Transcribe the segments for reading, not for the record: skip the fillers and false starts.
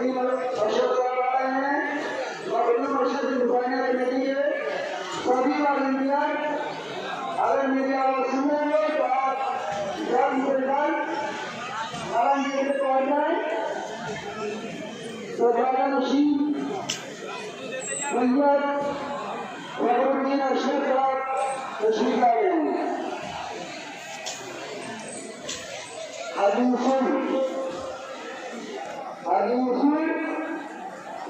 मकनी मकसद करवा रहे हैं। मकनी मकसद दुकानें कमेटी के सभी वॉलंटियर अगर मीडिया वाले सुनेंगे तो आप जल्द से जल्द आराम से पहुंच जाए। तो ज़्यादा नसीब भैया फखरुद्दीन अशरफ साहब तशरीफ लाए हैं। हाजी हुसैन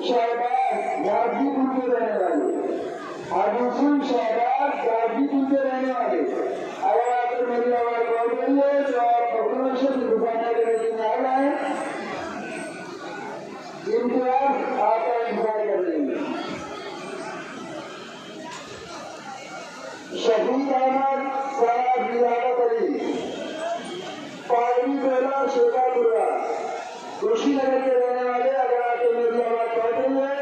शहबाज गाजीपुर के रहने वाले, हाजी हुसैन शहबाज गाजीपुर के रहने वाले अगर आपको मेरी आवाज पहुंच रही है तो आप भुवनेश्वर की दुकानें कमेटी में आ जाए। इम्तियाज आपका इंतजार कर लेंगे। शहीद अहमद साहब रियासत अली पार्टी बेला शेखापुरा कुशीनगर के रहने वाले अगर आपको मेरी आवाज पहुंच रही है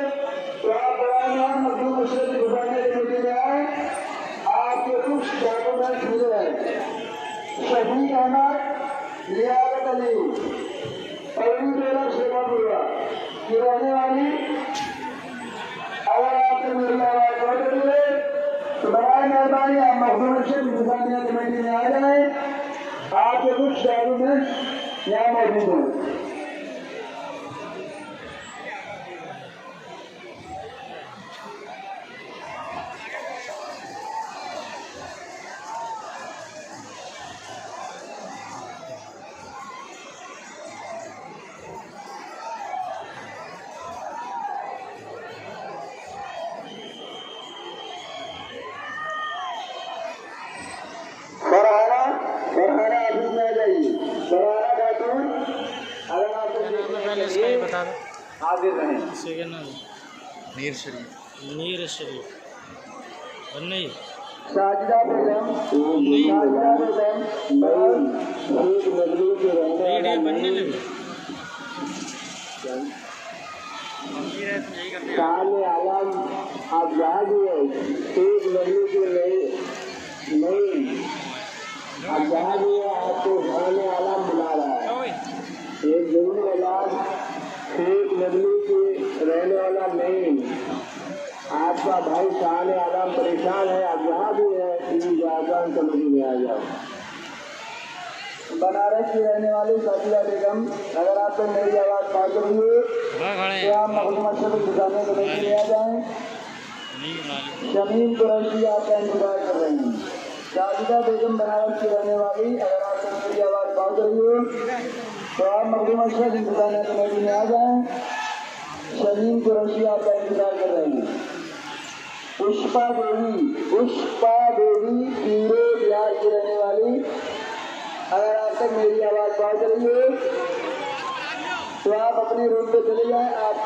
तो आप बरानाम मजदूर मशरफ की दुकानें कमेटी में आए। आपके कुछ डॉक्यूमेंट मिले हैं। शहीद अहमद रियासत अली पार्टी बेला शेखापुरा की रहने वाली अगर आपको मेरी आवाज पहुंच रही है तो बराए मेहरबानी आप मजदूर मशरफ की दुकानें कमेटी में आ जाए। आपके कुछ डॉक्यूमेंट यहाँ मौजूद हैं। फरहाना ऑफिस में आ जाइए। फरहाना खातून अगर आपको बता दो हाजिर रहें। नीर शरीफ बनने साजिदा बेगम बनने लगे साले आलम आप जहाँ भी है एक लड़ने के नहीं आप जहाँ भी है आपको साले आलम बुला रहा है। एक जरूर इलाज एक नगली के रहने वाला नहीं आपका भाई साले आलम परेशान है। आप जहाँ भी है टीवी आजान कमेटी में आ जाओ। बनारस की रहने वाली साजिदा बेगम अगर आपको मेरी आवाज पहुंच रही है तो आप मखदूम अशरफ दुकानें कमेटी में आ जाएं। शमीम कुरैशी आपका इंतजार कर रहे हैं। साजिदा बेगम बनारस की रहने वाली अगर आपको मेरी आवाज पहुंच रही है तो आप मखदूम अशरफ दुकानें कमेटी में आ जाएं। शमीम कुरैशी आपका इंतजार कर रहे हैं। पुष्पा देवी पीरे बिहार की रहने वाली अगर आप तक मेरी आवाज पहुंच रही है तो आप अपने रूम पे चले जाएं। आप